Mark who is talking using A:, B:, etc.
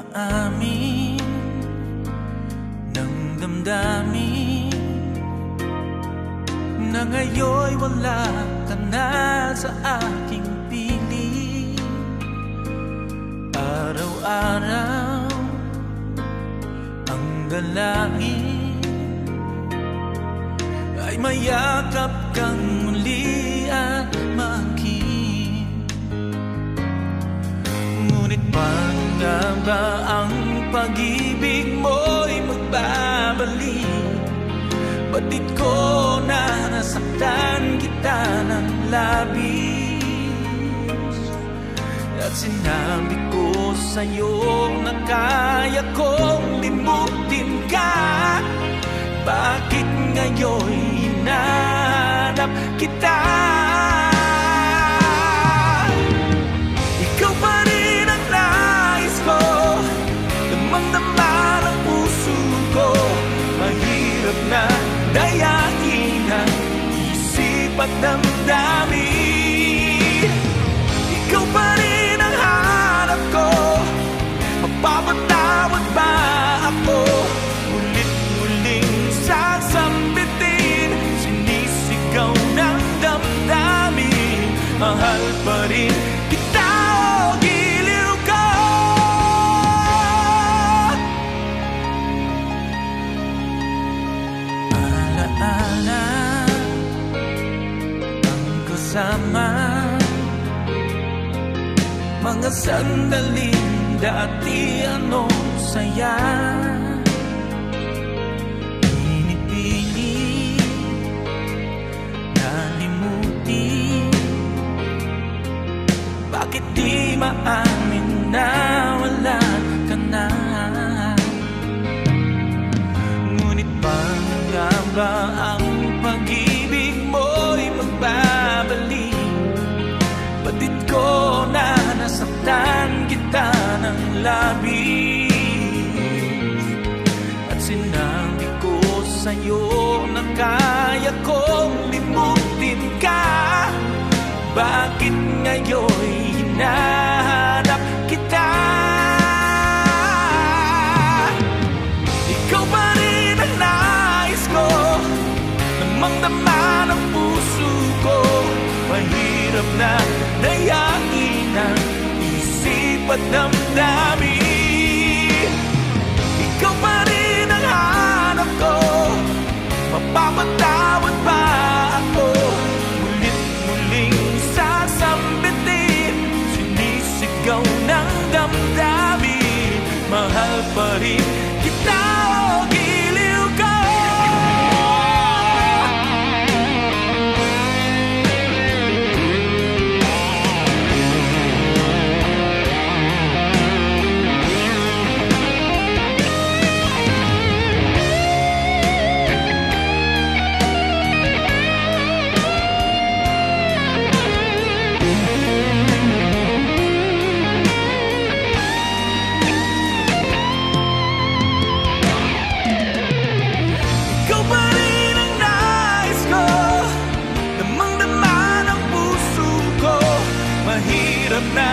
A: maamin ng damdamin na ngayon'y wala ka na sa aking piling. Araw-araw ang dalangin ay mayakap kang muli at maakin. Ngunit paano nga ba ang pag-ibig mo'y magbabalik? Batid ko na nasaktan kita ng labis, at sinabi ko sa'yo na kaya kong limutin ka. Bakit ngayon hinanap kita? Ikaw pa rin ang nais ko, damang-dama ng puso ko. Mahirap na dayain ang isip at damdamin. Ikaw pa rin ang hanap ko, mapapatawad ba ako? Ulit-muling sasambitin, sinisigaw ng damdamin. Mahal pa rin kita o giliw ko. Alaala ang kasama, mga sandaling dati anong saya. Pinipili nalimutin, bakit di maamin na wala ka na? Ngunit paano nga ba ang pag-ibig mo'y magbabalik? Batid ko na nasaktan kita ng labis, at sinabi ko sa'yo na kaya kong limutin ka. Bakit ngayon'y hinahanap kita? Ikaw pa rin ang nais ko, damang-dama ng puso ko. Mahirap na dayain ang isip at damdamin. Ikaw pa rin ang hanap ko, mapapatawad ba ako? Ulit-muling sasambitin, sinisigaw ng damdamin. Mahal pa rin kita o giliw ko. Na